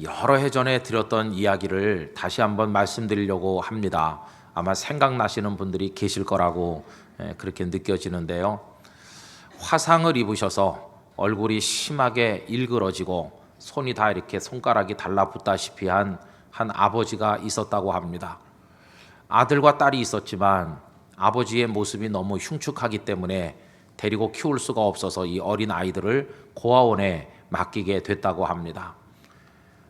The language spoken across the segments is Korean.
여러 해 전에 드렸던 이야기를 다시 한번 말씀드리려고 합니다. 아마 생각나시는 분들이 계실 거라고 그렇게 느껴지는데요. 화상을 입으셔서 얼굴이 심하게 일그러지고 손이 다 이렇게 손가락이 달라붙다시피 한 아버지가 있었다고 합니다. 아들과 딸이 있었지만 아버지의 모습이 너무 흉측하기 때문에 데리고 키울 수가 없어서 이 어린 아이들을 고아원에 맡기게 됐다고 합니다.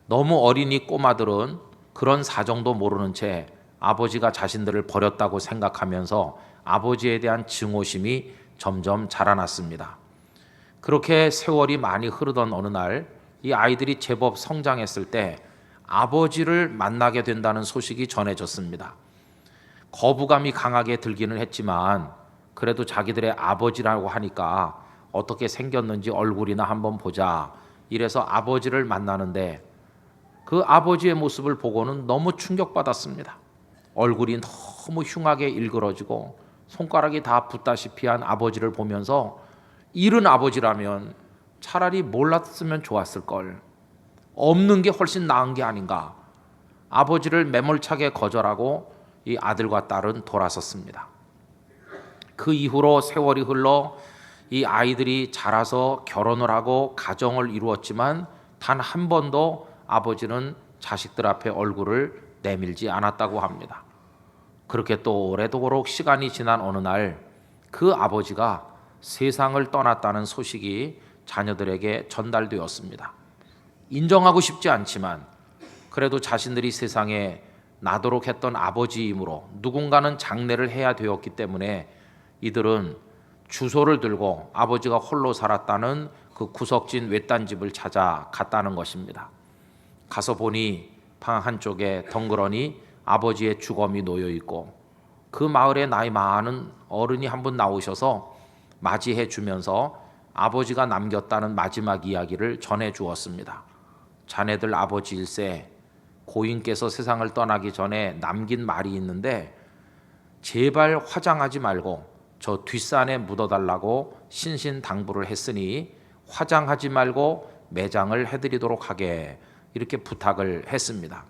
너무 어린 이 꼬마들은 그런 사정도 모르는 채 아버지가 자신들을 버렸다고 생각하면서 아버지에 대한 증오심이 점점 자라났습니다. 그렇게 세월이 많이 흐르던 어느 날 이 아이들이 제법 성장했을 때 아버지를 만나게 된다는 소식이 전해졌습니다. 거부감이 강하게 들기는 했지만 그래도 자기들의 아버지라고 하니까 어떻게 생겼는지 얼굴이나 한번 보자. 이래서 아버지를 만나는데 그 아버지의 모습을 보고는 너무 충격받았습니다. 얼굴이 너무 흉하게 일그러지고 손가락이 다 붓다시피 한 아버지를 보면서 이런 아버지라면 차라리 몰랐으면 좋았을 걸. 없는 게 훨씬 나은 게 아닌가. 아버지를 매몰차게 거절하고 이 아들과 딸은 돌아섰습니다. 그 이후로 세월이 흘러 이 아이들이 자라서 결혼을 하고 가정을 이루었지만 단 한 번도 아버지는 자식들 앞에 얼굴을 내밀지 않았다고 합니다. 그렇게 또 오래도록 시간이 지난 어느 날 그 아버지가 세상을 떠났다는 소식이 자녀들에게 전달되었습니다. 인정하고 싶지 않지만 그래도 자신들이 세상에 나도록 했던 아버지이므로 누군가는 장례를 해야 되었기 때문에 이들은 주소를 들고 아버지가 홀로 살았다는 그 구석진 외딴 집을 찾아 갔다는 것입니다. 가서 보니 방 한쪽에 덩그러니 아버지의 주검이 놓여 있고 그 마을에 나이 많은 어른이 한 분 나오셔서 맞이해 주면서 아버지가 남겼다는 마지막 이야기를 전해 주었습니다. 자네들 아버지일세 고인께서 세상을 떠나기 전에 남긴 말이 있는데 제발 화장하지 말고 저 뒷산에 묻어달라고 신신당부를 했으니 화장하지 말고 매장을 해드리도록 하게 이렇게 부탁을 했습니다.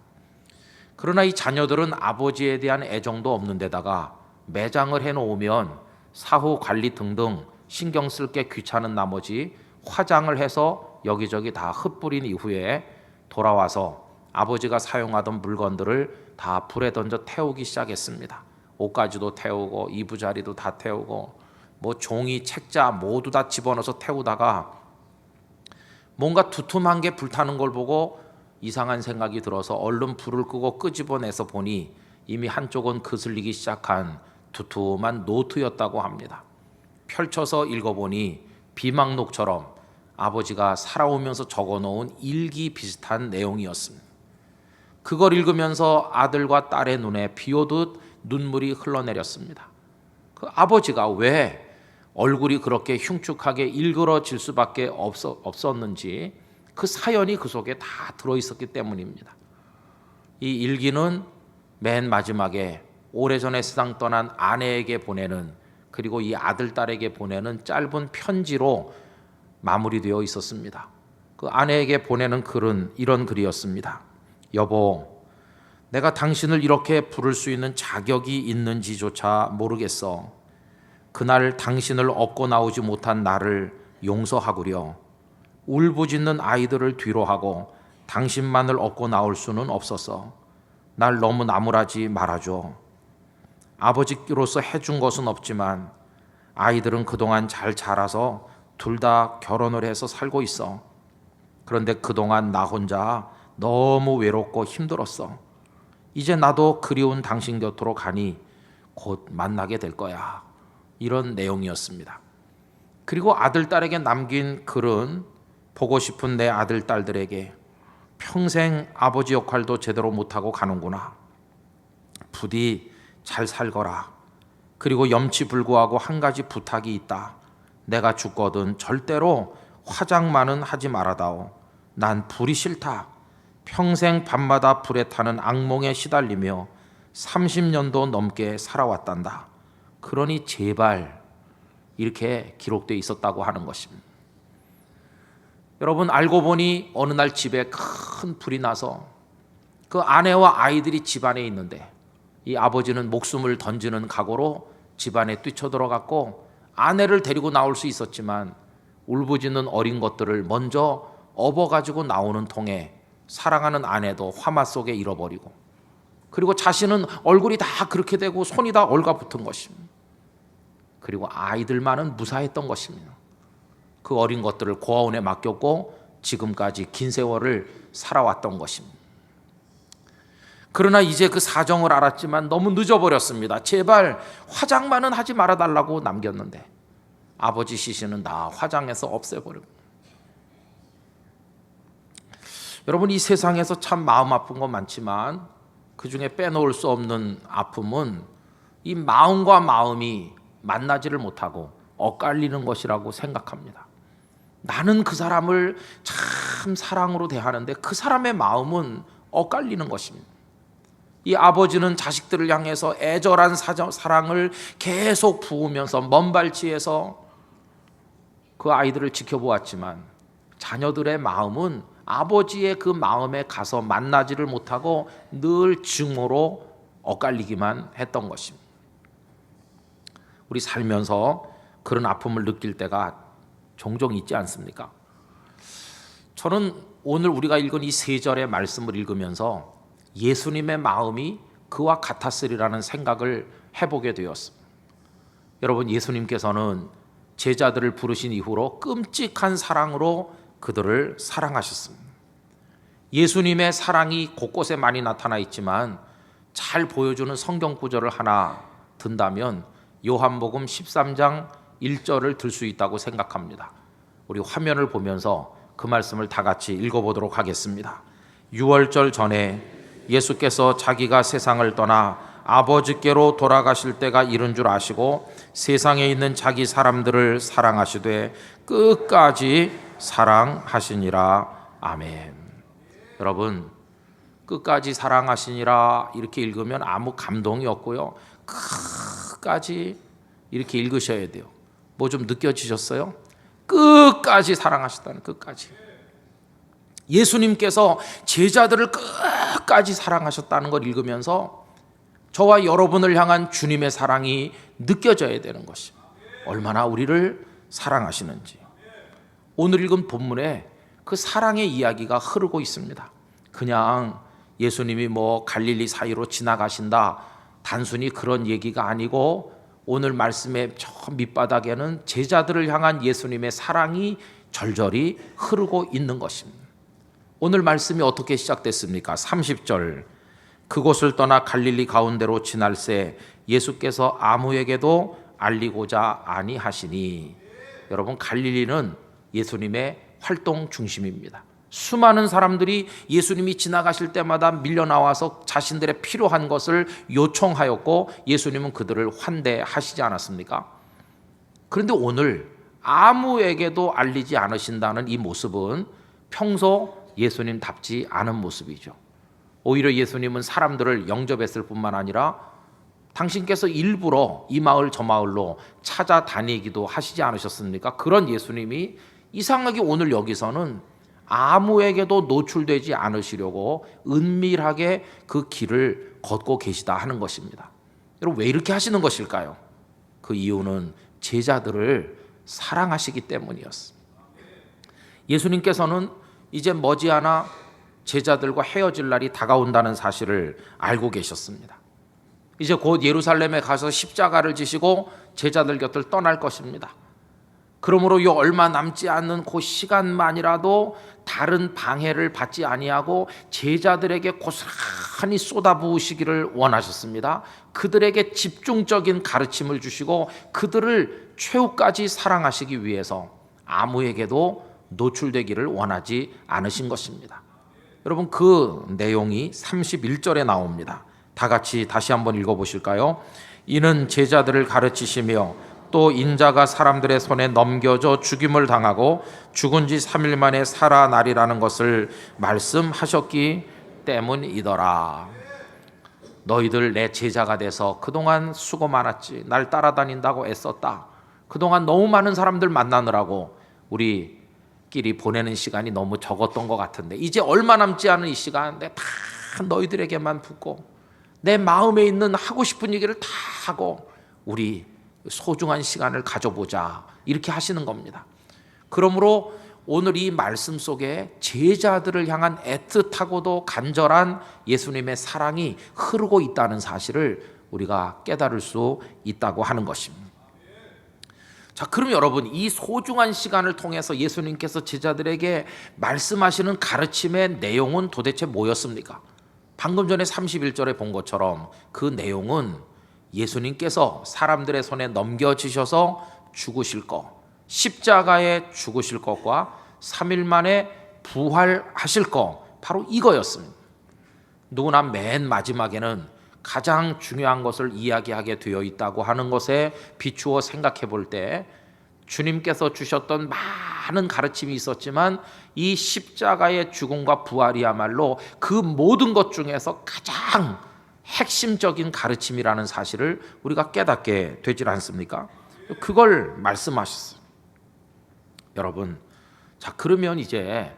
그러나 이 자녀들은 아버지에 대한 애정도 없는 데다가 매장을 해놓으면 사후 관리 등등 신경 쓸 게 귀찮은 나머지 화장을 해서 여기저기 다 흩뿌린 이후에 돌아와서 아버지가 사용하던 물건들을 다 불에 던져 태우기 시작했습니다. 옷가지도 태우고 이부자리도 다 태우고 뭐 종이 책자 모두 다 집어넣어서 태우다가 뭔가 두툼한 게 불타는 걸 보고 이상한 생각이 들어서 얼른 불을 끄고 끄집어내서 보니 이미 한쪽은 거슬리기 시작한 두툼한 노트였다고 합니다. 펼쳐서 읽어보니 비망록처럼 아버지가 살아오면서 적어놓은 일기 비슷한 내용이었습니다. 그걸 읽으면서 아들과 딸의 눈에 비 오듯 눈물이 흘러내렸습니다. 그 아버지가 왜 얼굴이 그렇게 흉측하게 일그러질 수밖에 없었는지 그 사연이 그 속에 다 들어있었기 때문입니다. 이 일기는 맨 마지막에 오래전에 세상 떠난 아내에게 보내는 그리고 이 아들, 딸에게 보내는 짧은 편지로 마무리되어 있었습니다. 그 아내에게 보내는 글은 이런 글이었습니다. 여보, 내가 당신을 이렇게 부를 수 있는 자격이 있는지조차 모르겠어. 그날 당신을 업고 나오지 못한 나를 용서하구려. 울부짖는 아이들을 뒤로하고 당신만을 업고 나올 수는 없었어. 날 너무 나무라지 말아줘. 아버지로서 해준 것은 없지만 아이들은 그동안 잘 자라서 둘 다 결혼을 해서 살고 있어. 그런데 그동안 나 혼자 너무 외롭고 힘들었어. 이제 나도 그리운 당신 곁으로 가니 곧 만나게 될 거야. 이런 내용이었습니다. 그리고 아들, 딸에게 남긴 글은 보고 싶은 내 아들, 딸들에게 평생 아버지 역할도 제대로 못하고 가는구나. 부디 잘 살거라. 그리고 염치불구하고 한 가지 부탁이 있다. 내가 죽거든 절대로 화장만은 하지 말아다오. 난 불이 싫다. 평생 밤마다 불에 타는 악몽에 시달리며 30년도 넘게 살아왔단다. 그러니 제발 이렇게 기록되어 있었다고 하는 것입니다. 여러분, 알고 보니 어느 날 집에 큰 불이 나서 그 아내와 아이들이 집 안에 있는데 이 아버지는 목숨을 던지는 각오로 집 안에 뛰쳐들어갔고 아내를 데리고 나올 수 있었지만 울부짖는 어린 것들을 먼저 업어가지고 나오는 통에 사랑하는 아내도 화마 속에 잃어버리고, 그리고 자신은 얼굴이 다 그렇게 되고 손이 다 얼가붙은 것입니다. 그리고 아이들만은 무사했던 것입니다. 그 어린 것들을 고아원에 맡겼고 지금까지 긴 세월을 살아왔던 것입니다. 그러나 이제 그 사정을 알았지만 너무 늦어버렸습니다. 제발 화장만은 하지 말아달라고 남겼는데 아버지 시신은 다 화장해서 없애버리고. 여러분, 이 세상에서 참 마음 아픈 건 많지만 그 중에 빼놓을 수 없는 아픔은 이 마음과 마음이 만나지를 못하고 엇갈리는 것이라고 생각합니다. 나는 그 사람을 참 사랑으로 대하는데 그 사람의 마음은 엇갈리는 것입니다. 이 아버지는 자식들을 향해서 애절한 사랑을 계속 부으면서 먼 발치에서 그 아이들을 지켜보았지만 자녀들의 마음은 아버지의 그 마음에 가서 만나지를 못하고 늘 증오로 엇갈리기만 했던 것입니다. 우리 살면서 그런 아픔을 느낄 때가 종종 있지 않습니까? 저는 오늘 우리가 읽은 이 세 절의 말씀을 읽으면서 예수님의 마음이 그와 같았으리라는 생각을 해보게 되었습니다. 여러분, 예수님께서는 제자들을 부르신 이후로 끔찍한 사랑으로 그들을 사랑하셨습니다. 예수님의 사랑이 곳곳에 많이 나타나 있지만 잘 보여주는 성경 구절을 하나 든다면 요한복음 13장 1절을 들 수 있다고 생각합니다. 우리 화면을 보면서 그 말씀을 다 같이 읽어보도록 하겠습니다. 6월절 전에 예수께서 자기가 세상을 떠나 아버지께로 돌아가실 때가 이른 줄 아시고 세상에 있는 자기 사람들을 사랑하시되 끝까지 사랑하시니라. 아멘. 여러분, 끝까지 사랑하시니라 이렇게 읽으면 아무 감동이 없고요, 끝까지 이렇게 읽으셔야 돼요. 뭐 좀 느껴지셨어요? 끝까지 사랑하셨다는, 끝까지. 예수님께서 제자들을 끝까지 사랑하셨다는 걸 읽으면서 저와 여러분을 향한 주님의 사랑이 느껴져야 되는 것입니다. 얼마나 우리를 사랑하시는지. 오늘 읽은 본문에 그 사랑의 이야기가 흐르고 있습니다. 그냥 예수님이 뭐 갈릴리 사이로 지나가신다, 단순히 그런 얘기가 아니고 오늘 말씀의 저 밑바닥에는 제자들을 향한 예수님의 사랑이 절절히 흐르고 있는 것입니다. 오늘 말씀이 어떻게 시작됐습니까? 30절, 그곳을 떠나 갈릴리 가운데로 지날새 예수께서 아무에게도 알리고자 아니하시니. 여러분, 갈릴리는 예수님의 활동 중심입니다. 수많은 사람들이 예수님이 지나가실 때마다 밀려나와서 자신들의 필요한 것을 요청하였고 예수님은 그들을 환대하시지 않았습니까? 그런데 오늘 아무에게도 알리지 않으신다는 이 모습은 평소 예수님답지 않은 모습이죠. 오히려 예수님은 사람들을 영접했을 뿐만 아니라 당신께서 일부러 이 마을 저 마을로 찾아다니기도 하시지 않으셨습니까? 그런 예수님이 이상하게 오늘 여기서는 아무에게도 노출되지 않으시려고 은밀하게 그 길을 걷고 계시다 하는 것입니다. 여러분, 왜 이렇게 하시는 것일까요? 그 이유는 제자들을 사랑하시기 때문이었습니다. 예수님께서는 이제 머지않아 제자들과 헤어질 날이 다가온다는 사실을 알고 계셨습니다. 이제 곧 예루살렘에 가서 십자가를 지시고 제자들 곁을 떠날 것입니다. 그러므로 이 얼마 남지 않는 그 시간만이라도 다른 방해를 받지 아니하고 제자들에게 고스란히 쏟아부으시기를 원하셨습니다. 그들에게 집중적인 가르침을 주시고 그들을 최후까지 사랑하시기 위해서 아무에게도 노출되기를 원하지 않으신 것입니다. 여러분, 그 내용이 31절에 나옵니다. 다 같이 다시 한번 읽어보실까요? 이는 제자들을 가르치시며 또 인자가 사람들의 손에 넘겨져 죽임을 당하고 죽은 지 3일 만에 살아나리라는 것을 말씀하셨기 때문이더라. 너희들 내 제자가 돼서 그동안 수고 많았지. 날 따라다닌다고 애썼다. 그동안 너무 많은 사람들 만나느라고 우리 끼리 보내는 시간이 너무 적었던 것 같은데 이제 얼마 남지 않은 이 시간 내가 다 너희들에게만 붙고 내 마음에 있는 하고 싶은 얘기를 다 하고 우리 소중한 시간을 가져보자 이렇게 하시는 겁니다. 그러므로 오늘 이 말씀 속에 제자들을 향한 애틋하고도 간절한 예수님의 사랑이 흐르고 있다는 사실을 우리가 깨달을 수 있다고 하는 것입니다. 자, 그럼 여러분 이 소중한 시간을 통해서 예수님께서 제자들에게 말씀하시는 가르침의 내용은 도대체 뭐였습니까? 방금 전에 31절에 본 것처럼 그 내용은 예수님께서 사람들의 손에 넘겨지셔서 죽으실 것, 십자가에 죽으실 것과 3일 만에 부활하실 것, 바로 이거였습니다. 누구나 맨 마지막에는 가장 중요한 것을 이야기하게 되어 있다고 하는 것에 비추어 생각해 볼 때 주님께서 주셨던 많은 가르침이 있었지만 이 십자가의 죽음과 부활이야말로 그 모든 것 중에서 가장 핵심적인 가르침이라는 사실을 우리가 깨닫게 되질 않습니까? 그걸 말씀하셨어요. 여러분, 자 그러면 이제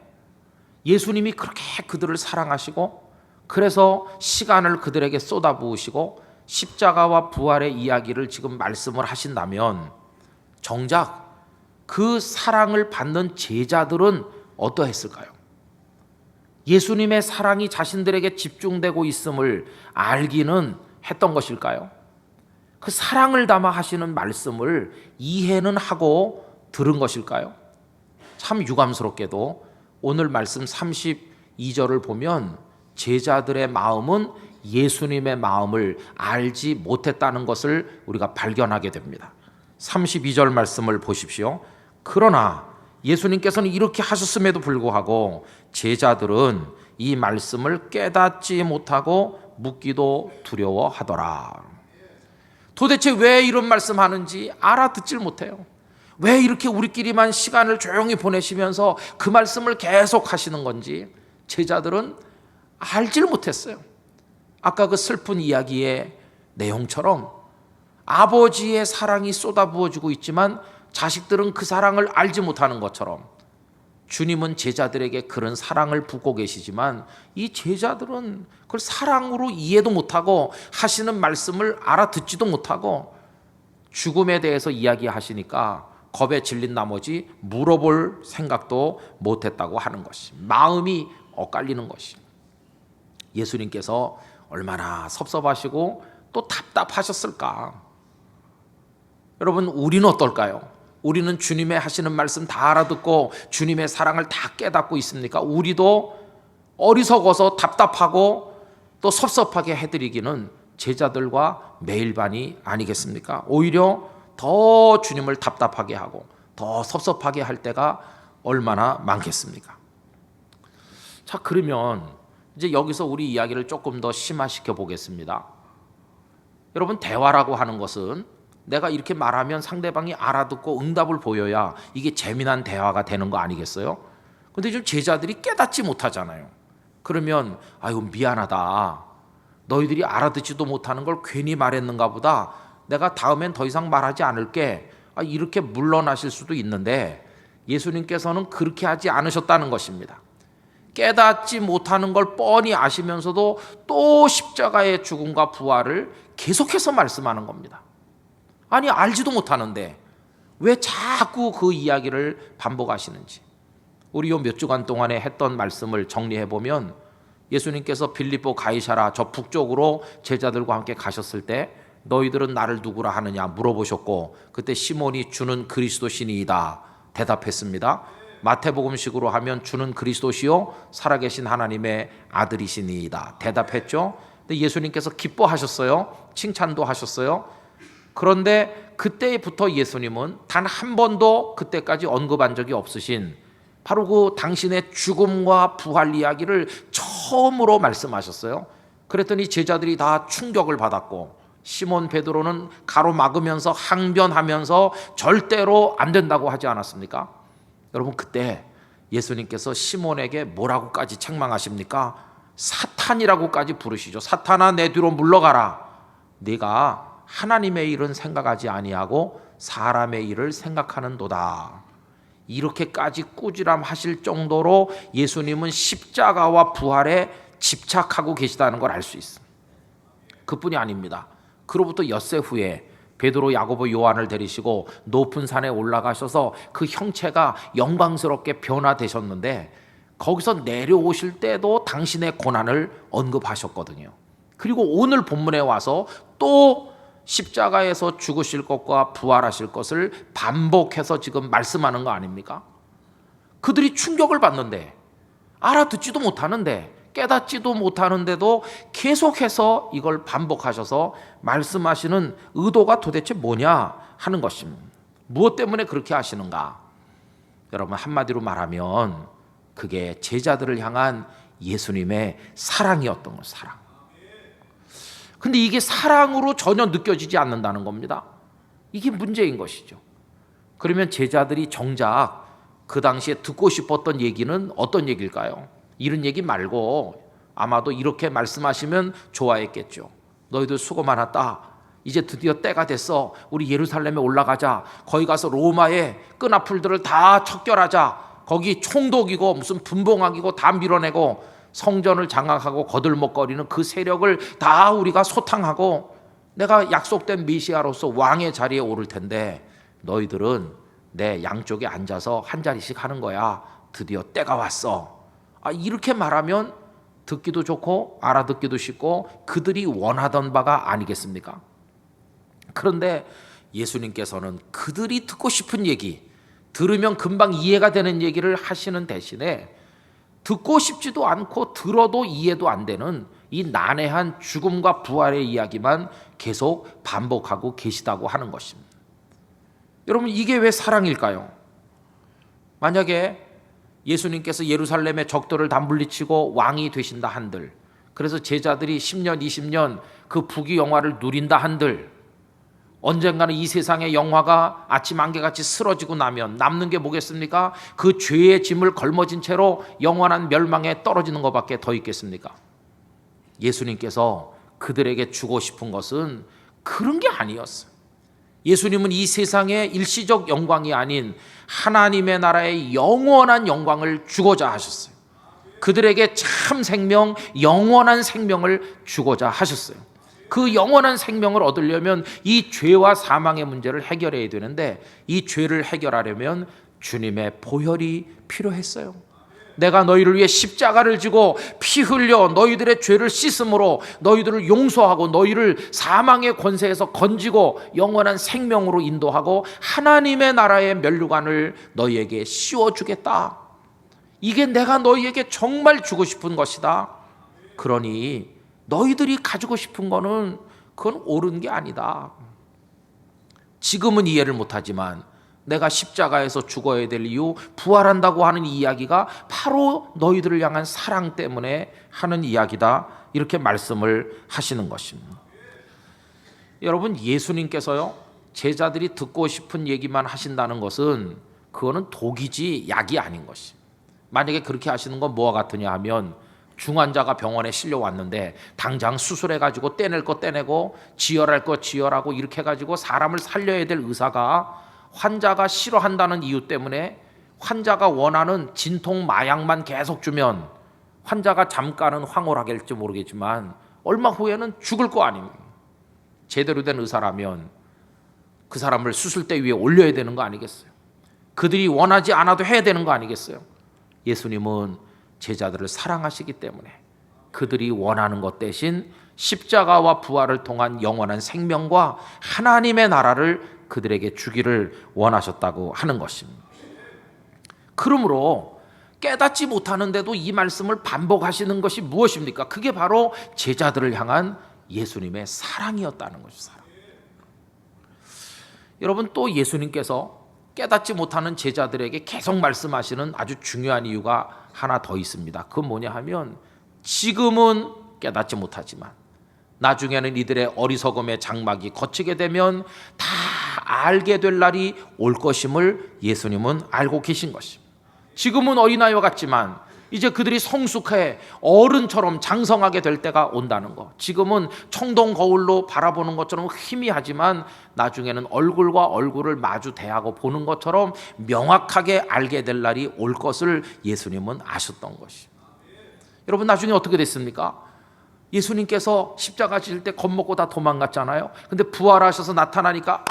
예수님이 그렇게 그들을 사랑하시고 그래서 시간을 그들에게 쏟아부으시고 십자가와 부활의 이야기를 지금 말씀을 하신다면 정작 그 사랑을 받는 제자들은 어떠했을까요? 예수님의 사랑이 자신들에게 집중되고 있음을 알기는 했던 것일까요? 그 사랑을 담아 하시는 말씀을 이해는 하고 들은 것일까요? 참 유감스럽게도 오늘 말씀 32절을 보면 제자들의 마음은 예수님의 마음을 알지 못했다는 것을 우리가 발견하게 됩니다. 32절 말씀을 보십시오. 그러나 예수님께서는 이렇게 하셨음에도 불구하고 제자들은 이 말씀을 깨닫지 못하고 묻기도 두려워하더라. 도대체 왜 이런 말씀하는지 알아듣질 못해요. 왜 이렇게 우리끼리만 시간을 조용히 보내시면서 그 말씀을 계속 하시는 건지 제자들은 알지를 못했어요. 아까 그 슬픈 이야기의 내용처럼 아버지의 사랑이 쏟아부어지고 있지만 자식들은 그 사랑을 알지 못하는 것처럼 주님은 제자들에게 그런 사랑을 붓고 계시지만 이 제자들은 그걸 사랑으로 이해도 못하고 하시는 말씀을 알아듣지도 못하고 죽음에 대해서 이야기하시니까 겁에 질린 나머지 물어볼 생각도 못했다고 하는 것이 마음이 엇갈리는 것이 예수님께서 얼마나 섭섭하시고 또 답답하셨을까. 여러분 우리는 어떨까요? 우리는 주님의 하시는 말씀 다 알아듣고 주님의 사랑을 다 깨닫고 있습니까? 우리도 어리석어서 답답하고 또 섭섭하게 해드리기는 제자들과 매일반이 아니겠습니까? 오히려 더 주님을 답답하게 하고 더 섭섭하게 할 때가 얼마나 많겠습니까? 자, 그러면 이제 여기서 우리 이야기를 조금 더 심화시켜 보겠습니다. 여러분 대화라고 하는 것은 내가 이렇게 말하면 상대방이 알아듣고 응답을 보여야 이게 재미난 대화가 되는 거 아니겠어요? 근데 좀 제자들이 깨닫지 못하잖아요. 그러면 아유 미안하다. 너희들이 알아듣지도 못하는 걸 괜히 말했는가 보다. 내가 다음엔 더 이상 말하지 않을게. 이렇게 물러나실 수도 있는데 예수님께서는 그렇게 하지 않으셨다는 것입니다. 깨닫지 못하는 걸 뻔히 아시면서도 또 십자가의 죽음과 부활을 계속해서 말씀하는 겁니다. 아니 알지도 못하는데 왜 자꾸 그 이야기를 반복하시는지 우리 요 몇 주간 동안에 했던 말씀을 정리해 보면 예수님께서 빌립보 가이사라 저 북쪽으로 제자들과 함께 가셨을 때 너희들은 나를 누구라 하느냐 물어보셨고 그때 시몬이 주는 그리스도시니이다 대답했습니다. 마태복음식으로 하면 주는 그리스도시요 살아계신 하나님의 아들이시니이다 대답했죠. 근데 예수님께서 기뻐하셨어요. 칭찬도 하셨어요. 그런데 그때부터 예수님은 단 한 번도 그때까지 언급한 적이 없으신 바로 그 당신의 죽음과 부활 이야기를 처음으로 말씀하셨어요. 그랬더니 제자들이 다 충격을 받았고 시몬 베드로는 가로막으면서 항변하면서 절대로 안 된다고 하지 않았습니까? 여러분 그때 예수님께서 시몬에게 뭐라고까지 책망하십니까? 사탄이라고까지 부르시죠. 사탄아 내 뒤로 물러가라. 네가 하나님의 일은 생각하지 아니하고 사람의 일을 생각하는도다. 이렇게까지 꾸지람하실 정도로 예수님은 십자가와 부활에 집착하고 계시다는 걸 알 수 있습니다. 그뿐이 아닙니다. 그로부터 엿새 후에 베드로, 야고보, 요한을 데리시고 높은 산에 올라가셔서 그 형체가 영광스럽게 변화되셨는데 거기서 내려오실 때도 당신의 고난을 언급하셨거든요. 그리고 오늘 본문에 와서 또 십자가에서 죽으실 것과 부활하실 것을 반복해서 지금 말씀하는 거 아닙니까? 그들이 충격을 받는데, 알아듣지도 못하는데, 깨닫지도 못하는데도 계속해서 이걸 반복하셔서 말씀하시는 의도가 도대체 뭐냐 하는 것입니다. 무엇 때문에 그렇게 하시는가? 여러분, 한마디로 말하면 그게 제자들을 향한 예수님의 사랑이었던 것, 사랑. 근데 이게 사랑으로 전혀 느껴지지 않는다는 겁니다. 이게 문제인 것이죠. 그러면 제자들이 정작 그 당시에 듣고 싶었던 얘기는 어떤 얘기일까요? 이런 얘기 말고 아마도 이렇게 말씀하시면 좋아했겠죠. 너희들 수고 많았다. 이제 드디어 때가 됐어. 우리 예루살렘에 올라가자. 거기 가서 로마의 끈앞풀들을 다 척결하자. 거기 총독이고 무슨 분봉학이고 다 밀어내고 성전을 장악하고 거들먹거리는 그 세력을 다 우리가 소탕하고 내가 약속된 메시아로서 왕의 자리에 오를 텐데 너희들은 내 양쪽에 앉아서 한 자리씩 하는 거야. 드디어 때가 왔어. 이렇게 말하면 듣기도 좋고 알아듣기도 쉽고 그들이 원하던 바가 아니겠습니까? 그런데 예수님께서는 그들이 듣고 싶은 얘기, 들으면 금방 이해가 되는 얘기를 하시는 대신에 듣고 싶지도 않고 들어도 이해도 안 되는 이 난해한 죽음과 부활의 이야기만 계속 반복하고 계시다고 하는 것입니다. 여러분, 이게 왜 사랑일까요? 만약에 예수님께서 예루살렘의 적들을 다 물리치고 왕이 되신다 한들, 그래서 제자들이 10년, 20년 그 부귀 영화를 누린다 한들, 언젠가는 이 세상의 영화가 아침 안개같이 쓰러지고 나면 남는 게 뭐겠습니까? 그 죄의 짐을 걸머진 채로 영원한 멸망에 떨어지는 것밖에 더 있겠습니까? 예수님께서 그들에게 주고 싶은 것은 그런 게 아니었어요. 예수님은 이 세상의 일시적 영광이 아닌 하나님의 나라의 영원한 영광을 주고자 하셨어요. 그들에게 참 생명, 영원한 생명을 주고자 하셨어요. 그 영원한 생명을 얻으려면 이 죄와 사망의 문제를 해결해야 되는데 이 죄를 해결하려면 주님의 보혈이 필요했어요. 내가 너희를 위해 십자가를 지고 피 흘려 너희들의 죄를 씻음으로 너희들을 용서하고 너희를 사망의 권세에서 건지고 영원한 생명으로 인도하고 하나님의 나라의 면류관을 너희에게 씌워주겠다. 이게 내가 너희에게 정말 주고 싶은 것이다. 그러니 너희들이 가지고 싶은 거는 그건 옳은 게 아니다. 지금은 이해를 못하지만 내가 십자가에서 죽어야 될 이유, 부활한다고 하는 이야기가 바로 너희들을 향한 사랑 때문에 하는 이야기다. 이렇게 말씀을 하시는 것입니다. 여러분, 예수님께서요, 제자들이 듣고 싶은 얘기만 하신다는 것은 그거는 독이지 약이 아닌 것입니다. 만약에 그렇게 하시는 건 뭐와 같으냐 하면 중환자가 병원에 실려왔는데 당장 수술해가지고 떼낼 거 떼내고 지혈할 거 지혈하고 이렇게 해가지고 사람을 살려야 될 의사가 환자가 싫어한다는 이유 때문에 환자가 원하는 진통 마약만 계속 주면 환자가 잠깐은 황홀하겠지 모르겠지만 얼마 후에는 죽을 거 아닙니까? 제대로 된 의사라면 그 사람을 수술대 위에 올려야 되는 거 아니겠어요? 그들이 원하지 않아도 해야 되는 거 아니겠어요? 예수님은 제자들을 사랑하시기 때문에 그들이 원하는 것 대신 십자가와 부활을 통한 영원한 생명과 하나님의 나라를 그들에게 주기를 원하셨다고 하는 것입니다. 그러므로 깨닫지 못하는데도 이 말씀을 반복하시는 것이 무엇입니까? 그게 바로 제자들을 향한 예수님의 사랑이었다는 것이죠. 사랑. 여러분, 또 예수님께서 깨닫지 못하는 제자들에게 계속 말씀하시는 아주 중요한 이유가 하나 더 있습니다. 그건 뭐냐 하면 지금은 깨닫지 못하지만 나중에는 이들의 어리석음의 장막이 걷히게 되면 다 알게 될 날이 올 것임을 예수님은 알고 계신 것입니다. 지금은 어린아이와 같지만 이제 그들이 성숙해 어른처럼 장성하게 될 때가 온다는 거. 지금은 청동 거울로 바라보는 것처럼 희미하지만 나중에는 얼굴과 얼굴을 마주 대하고 보는 것처럼 명확하게 알게 될 날이 올 것을 예수님은 아셨던 것이. 여러분, 나중에 어떻게 됐습니까? 예수님께서 십자가 지실 때 겁먹고 다 도망갔잖아요. 근데 부활하셔서 나타나니까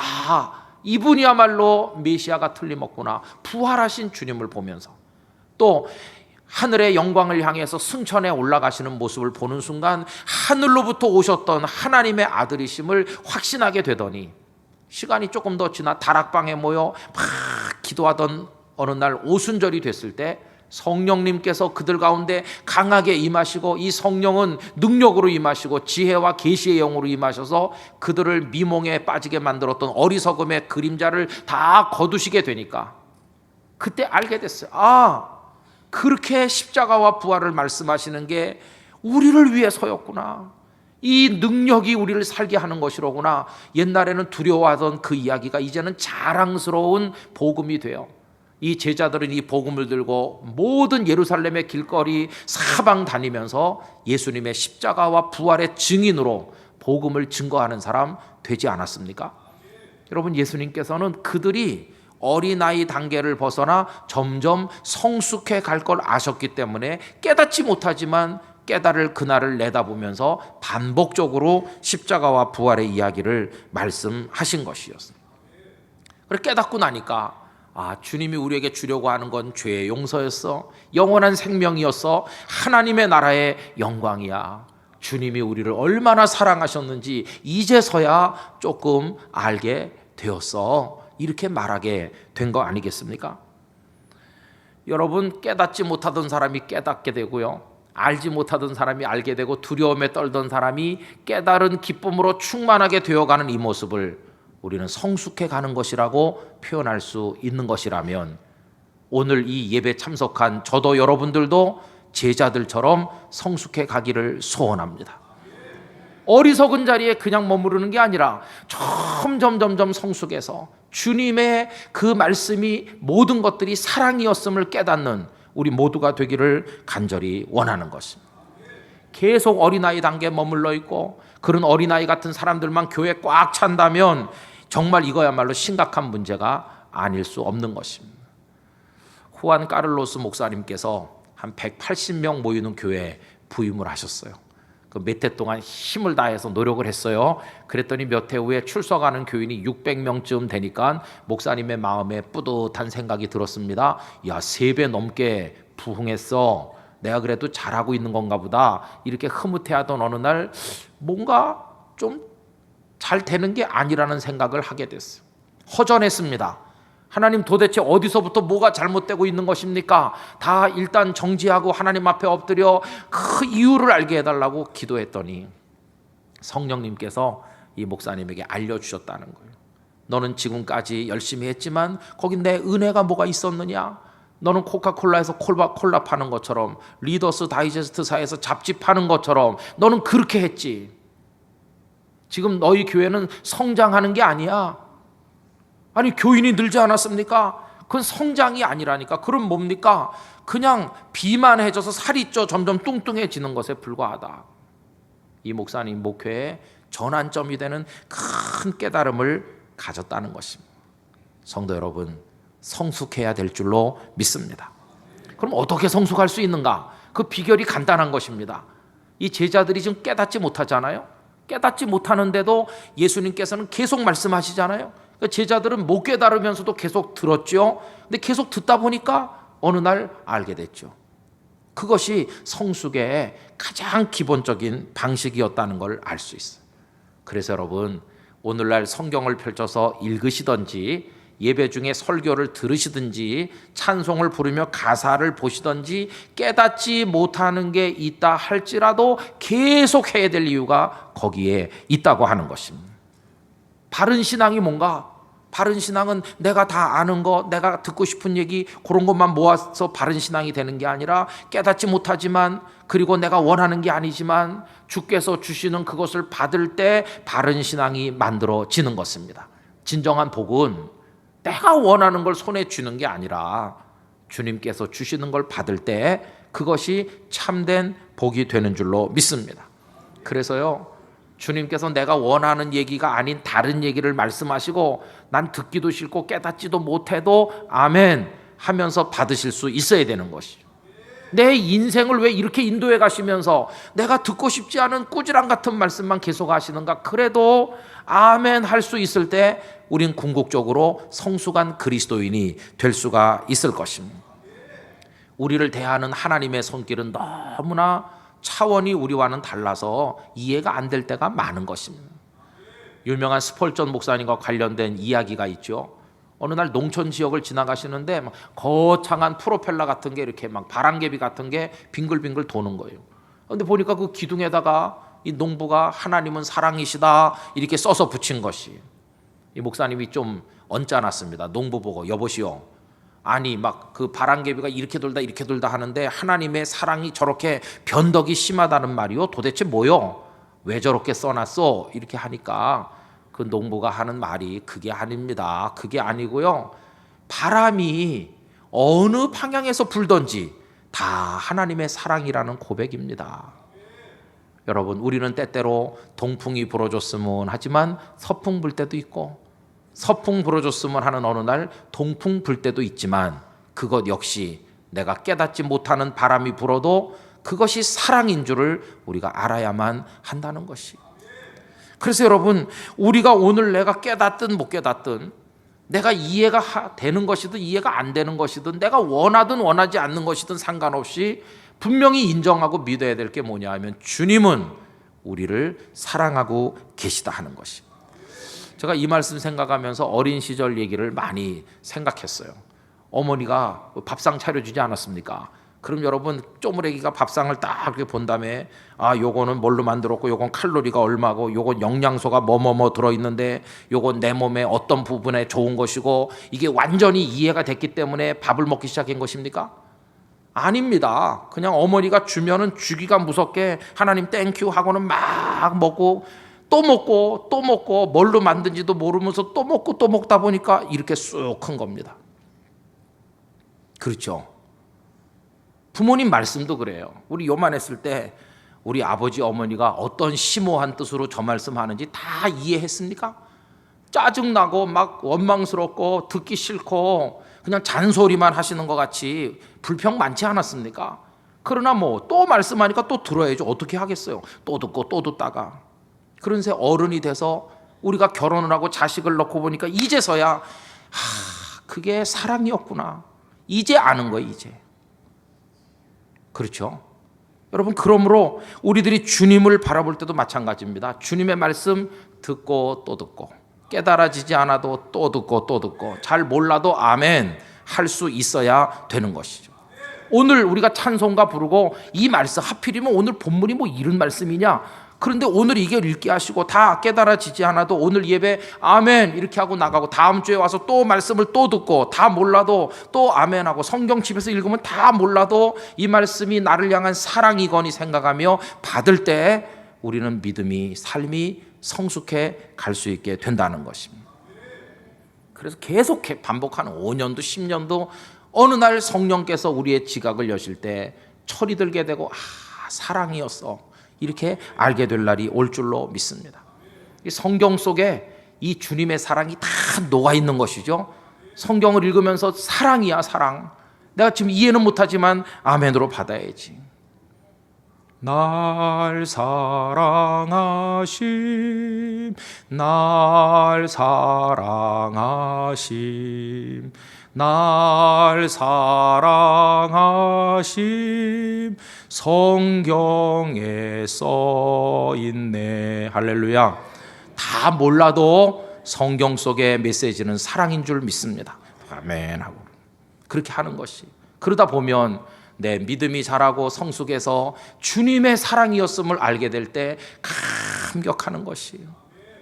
이분이야말로 메시아가 틀림없구나. 부활하신 주님을 보면서 또 하늘의 영광을 향해서 승천에 올라가시는 모습을 보는 순간 하늘로부터 오셨던 하나님의 아들이심을 확신하게 되더니 시간이 조금 더 지나 다락방에 모여 막 기도하던 어느 날 오순절이 됐을 때 성령님께서 그들 가운데 강하게 임하시고, 이 성령은 능력으로 임하시고 지혜와 계시의 영으로 임하셔서 그들을 미몽에 빠지게 만들었던 어리석음의 그림자를 다 거두시게 되니까 그때 알게 됐어요. 그렇게 십자가와 부활을 말씀하시는 게 우리를 위해서였구나. 이 능력이 우리를 살게 하는 것이로구나. 옛날에는 두려워하던 그 이야기가 이제는 자랑스러운 복음이 돼요. 이 제자들은 이 복음을 들고 모든 예루살렘의 길거리 사방 다니면서 예수님의 십자가와 부활의 증인으로 복음을 증거하는 사람 되지 않았습니까? 여러분, 예수님께서는 그들이 어린아이 단계를 벗어나 점점 성숙해 갈 걸 아셨기 때문에 깨닫지 못하지만 깨달을 그날을 내다보면서 반복적으로 십자가와 부활의 이야기를 말씀하신 것이었습니다. 그래서 깨닫고 나니까 주님이 우리에게 주려고 하는 건 죄의 용서였어, 영원한 생명이었어, 하나님의 나라의 영광이야. 주님이 우리를 얼마나 사랑하셨는지 이제서야 조금 알게 되었어. 이렇게 말하게 된 거 아니겠습니까? 여러분, 깨닫지 못하던 사람이 깨닫게 되고요, 알지 못하던 사람이 알게 되고 두려움에 떨던 사람이 깨달은 기쁨으로 충만하게 되어가는 이 모습을 우리는 성숙해 가는 것이라고 표현할 수 있는 것이라면, 오늘 이 예배 참석한 저도 여러분들도 제자들처럼 성숙해 가기를 소원합니다. 어리석은 자리에 그냥 머무르는 게 아니라 점점 성숙해서 주님의 그 말씀이 모든 것들이 사랑이었음을 깨닫는 우리 모두가 되기를 간절히 원하는 것입니다. 계속 어린아이 단계에 머물러 있고 그런 어린아이 같은 사람들만 교회에 꽉 찬다면 정말 이거야말로 심각한 문제가 아닐 수 없는 것입니다. 후안 까를로스 목사님께서 한 180명 모이는 교회에 부임을 하셨어요. 그 몇 해 동안 힘을 다해서 노력을 했어요. 그랬더니 몇 해 후에 출석하는 교인이 600명쯤 되니까 목사님의 마음에 뿌듯한 생각이 들었습니다. 3배 넘게 부흥했어. 내가 그래도 잘하고 있는 건가 보다. 이렇게 흐뭇해하던 어느 날 뭔가 좀 잘 되는 게 아니라는 생각을 하게 됐어요. 허전했습니다. 하나님, 도대체 어디서부터 뭐가 잘못되고 있는 것입니까? 다 일단 정지하고 하나님 앞에 엎드려 그 이유를 알게 해달라고 기도했더니 성령님께서 이 목사님에게 알려주셨다는 거예요. 너는 지금까지 열심히 했지만 거기 내 은혜가 뭐가 있었느냐? 너는 코카콜라에서 콜라 파는 것처럼, 리더스 다이제스트사에서 잡지 파는 것처럼 너는 그렇게 했지. 지금 너희 교회는 성장하는 게 아니야. 아니, 교인이 늘지 않았습니까? 그건 성장이 아니라니까. 그럼 뭡니까? 그냥 비만해져서 살이 쪄 점점 뚱뚱해지는 것에 불과하다. 이 목사님 목회의 전환점이 되는 큰 깨달음을 가졌다는 것입니다. 성도 여러분, 성숙해야 될 줄로 믿습니다. 그럼 어떻게 성숙할 수 있는가? 그 비결이 간단한 것입니다. 이 제자들이 지금 깨닫지 못하잖아요. 깨닫지 못하는데도 예수님께서는 계속 말씀하시잖아요. 제자들은 못 깨달으면서도 계속 들었죠. 근데 계속 듣다 보니까 어느 날 알게 됐죠. 그것이 성숙의 가장 기본적인 방식이었다는 걸 알 수 있어요. 그래서 여러분, 오늘날 성경을 펼쳐서 읽으시든지 예배 중에 설교를 들으시든지 찬송을 부르며 가사를 보시든지 깨닫지 못하는 게 있다 할지라도 계속 해야 될 이유가 거기에 있다고 하는 것입니다. 바른 신앙이 뭔가? 바른 신앙은 내가 다 아는 거, 내가 듣고 싶은 얘기 그런 것만 모아서 바른 신앙이 되는 게 아니라 깨닫지 못하지만, 그리고 내가 원하는 게 아니지만 주께서 주시는 그것을 받을 때 바른 신앙이 만들어지는 것입니다. 진정한 복은 내가 원하는 걸 손에 쥐는 게 아니라 주님께서 주시는 걸 받을 때 그것이 참된 복이 되는 줄로 믿습니다. 그래서요, 주님께서 내가 원하는 얘기가 아닌 다른 얘기를 말씀하시고 난 듣기도 싫고 깨닫지도 못해도 아멘 하면서 받으실 수 있어야 되는 것이죠. 내 인생을 왜 이렇게 인도해 가시면서 내가 듣고 싶지 않은 꾸지람 같은 말씀만 계속 하시는가? 그래도 아멘 할 수 있을 때 우린 궁극적으로 성숙한 그리스도인이 될 수가 있을 것입니다. 우리를 대하는 하나님의 손길은 너무나 차원이 우리와는 달라서 이해가 안 될 때가 많은 것입니다. 유명한 스펄전 목사님과 관련된 이야기가 있죠. 어느 날 농촌 지역을 지나가시는데 막 거창한 프로펠러 같은 게 이렇게 막 바람개비 같은 게 빙글빙글 도는 거예요. 그런데 보니까 그 기둥에다가 이 농부가 하나님은 사랑이시다 이렇게 써서 붙인 것이, 이 목사님이 좀 언짢았습니다. 농부 보고 여보시오, 아니 막 그 바람개비가 이렇게 돌다 하는데 하나님의 사랑이 저렇게 변덕이 심하다는 말이요? 도대체 뭐요? 왜 저렇게 써놨어? 이렇게 하니까 그 농부가 하는 말이 그게 아닙니다. 그게 아니고요, 바람이 어느 방향에서 불던지 다 하나님의 사랑이라는 고백입니다. 여러분, 우리는 때때로 동풍이 불어줬으면 하지만 서풍 불 때도 있고, 서풍 불어줬으면 하는 어느 날 동풍 불 때도 있지만, 그것 역시 내가 깨닫지 못하는 바람이 불어도 그것이 사랑인 줄을 우리가 알아야만 한다는 것이. 그래서 여러분, 우리가 오늘 내가 깨닫든 못 깨닫든, 내가 이해가 되는 것이든 이해가 안 되는 것이든, 내가 원하든 원하지 않는 것이든 상관없이 분명히 인정하고 믿어야 될 게 뭐냐 하면, 주님은 우리를 사랑하고 계시다 하는 것이. 제가 이 말씀 생각하면서 어린 시절 얘기를 많이 생각했어요. 어머니가 밥상 차려주지 않았습니까? 그럼 여러분, 쪼무레기가 밥상을 딱 이렇게 본 다음에, 아, 요거는 뭘로 만들었고, 요건 칼로리가 얼마고, 요건 영양소가 뭐뭐뭐 들어있는데, 요건 내 몸에 어떤 부분에 좋은 것이고, 이게 완전히 이해가 됐기 때문에 밥을 먹기 시작한 것입니까? 아닙니다. 그냥 어머니가 주면은 주기가 무섭게 하나님 땡큐 하고는 막 먹고 또 먹고 또 먹고, 뭘로 만든지도 모르면서 또 먹고 또 먹다 보니까 이렇게 쑥 큰 겁니다. 그렇죠? 부모님 말씀도 그래요. 우리 요만했을 때 우리 아버지 어머니가 어떤 심오한 뜻으로 저 말씀하는지 다 이해했습니까? 짜증나고 막 원망스럽고 듣기 싫고 그냥 잔소리만 하시는 것 같이 불평 많지 않았습니까? 그러나 뭐 또 말씀하니까 또 들어야죠. 어떻게 하겠어요? 또 듣고 또 듣다가. 그런데 어른이 돼서 우리가 결혼을 하고 자식을 낳고 보니까 이제서야 그게 사랑이었구나. 이제 아는 거예요, 이제. 그렇죠? 여러분, 그러므로 우리들이 주님을 바라볼 때도 마찬가지입니다. 주님의 말씀 듣고 또 듣고, 깨달아지지 않아도 또 듣고 또 듣고, 잘 몰라도 아멘 할 수 있어야 되는 것이죠. 오늘 우리가 찬송가 부르고 이 말씀, 하필이면 오늘 본문이 뭐 이런 말씀이냐? 그런데 오늘 이게 읽게 하시고 다 깨달아지지 않아도 오늘 예배 아멘 이렇게 하고 나가고, 다음 주에 와서 또 말씀을 또 듣고, 다 몰라도 또 아멘하고, 성경 집에서 읽으면 다 몰라도 이 말씀이 나를 향한 사랑이거니 생각하며 받을 때 우리는 믿음이, 삶이 성숙해 갈 수 있게 된다는 것입니다. 그래서 계속 반복하는 5년도 10년도 어느 날 성령께서 우리의 지각을 여실 때 철이 들게 되고, 사랑이었어 이렇게 알게 될 날이 올 줄로 믿습니다. 이 성경 속에 이 주님의 사랑이 다 녹아 있는 것이죠. 성경을 읽으면서 사랑이야, 사랑. 내가 지금 이해는 못하지만 아멘으로 받아야지. 날 사랑하심, 날 사랑하심, 날 사랑하심, 성경에 써 있네. 할렐루야. 다 몰라도 성경 속의 메시지는 사랑인 줄 믿습니다. 아멘 하고 그렇게 하는 것이, 그러다 보면 내 믿음이 자라고 성숙해서 주님의 사랑이었음을 알게 될 때 감격하는 것이에요.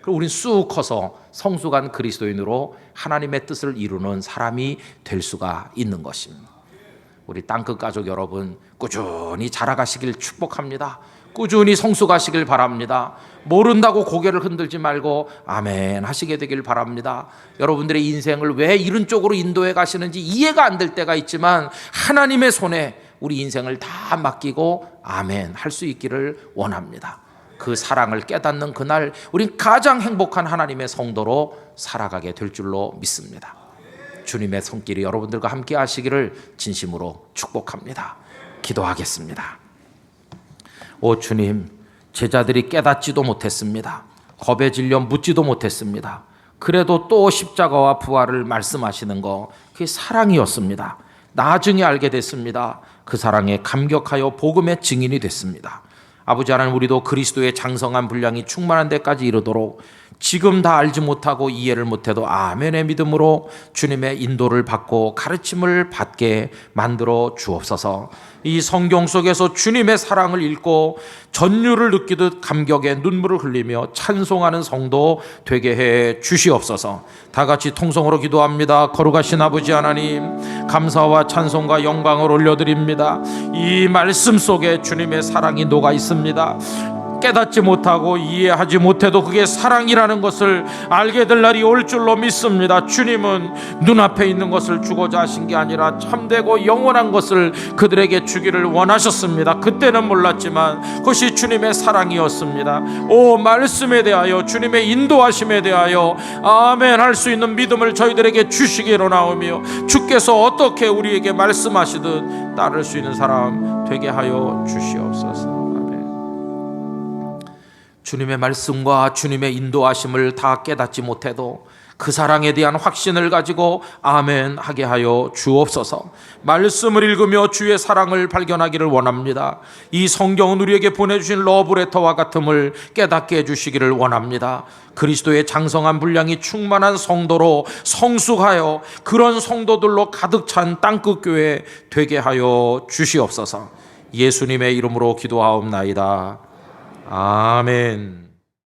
그리고 우린 쑥 커서 성숙한 그리스도인으로 하나님의 뜻을 이루는 사람이 될 수가 있는 것입니다. 우리 땅끝 가족 여러분, 꾸준히 자라가시길 축복합니다. 꾸준히 성숙하시길 바랍니다. 모른다고 고개를 흔들지 말고 아멘 하시게 되길 바랍니다. 여러분들의 인생을 왜 이런 쪽으로 인도해 가시는지 이해가 안 될 때가 있지만 하나님의 손에 우리 인생을 다 맡기고 아멘 할 수 있기를 원합니다. 그 사랑을 깨닫는 그날 우린 가장 행복한 하나님의 성도로 살아가게 될 줄로 믿습니다. 주님의 손길이 여러분들과 함께 하시기를 진심으로 축복합니다. 기도하겠습니다. 오 주님, 제자들이 깨닫지도 못했습니다. 겁에 질려 묻지도 못했습니다. 그래도 또 십자가와 부활을 말씀하시는 거 그게 사랑이었습니다. 나중에 알게 됐습니다. 그 사랑에 감격하여 복음의 증인이 됐습니다. 아버지 하나님, 우리도 그리스도의 장성한 분량이 충만한 데까지 이르도록 지금 다 알지 못하고 이해를 못해도 아멘의 믿음으로 주님의 인도를 받고 가르침을 받게 만들어 주옵소서. 이 성경 속에서 주님의 사랑을 읽고 전율을 느끼듯 감격의 눈물을 흘리며 찬송하는 성도 되게 해 주시옵소서. 다 같이 통성으로 기도합니다. 거룩하신 아버지 하나님, 감사와 찬송과 영광을 올려드립니다. 이 말씀 속에 주님의 사랑이 녹아 있습니다. 깨닫지 못하고 이해하지 못해도 그게 사랑이라는 것을 알게 될 날이 올 줄로 믿습니다. 주님은 눈앞에 있는 것을 주고자 하신 게 아니라 참되고 영원한 것을 그들에게 주기를 원하셨습니다. 그때는 몰랐지만 그것이 주님의 사랑이었습니다. 오 말씀에 대하여 주님의 인도하심에 대하여 아멘 할 수 있는 믿음을 저희들에게 주시기로 나오며 주께서 어떻게 우리에게 말씀하시든 따를 수 있는 사람 되게 하여 주시옵소서. 주님의 말씀과 주님의 인도하심을 다 깨닫지 못해도 그 사랑에 대한 확신을 가지고 아멘 하게 하여 주옵소서. 말씀을 읽으며 주의 사랑을 발견하기를 원합니다. 이 성경은 우리에게 보내주신 러브레터와 같음을 깨닫게 해주시기를 원합니다. 그리스도의 장성한 분량이 충만한 성도로 성숙하여 그런 성도들로 가득 찬 땅끝교회 되게 하여 주시옵소서. 예수님의 이름으로 기도하옵나이다. 아멘.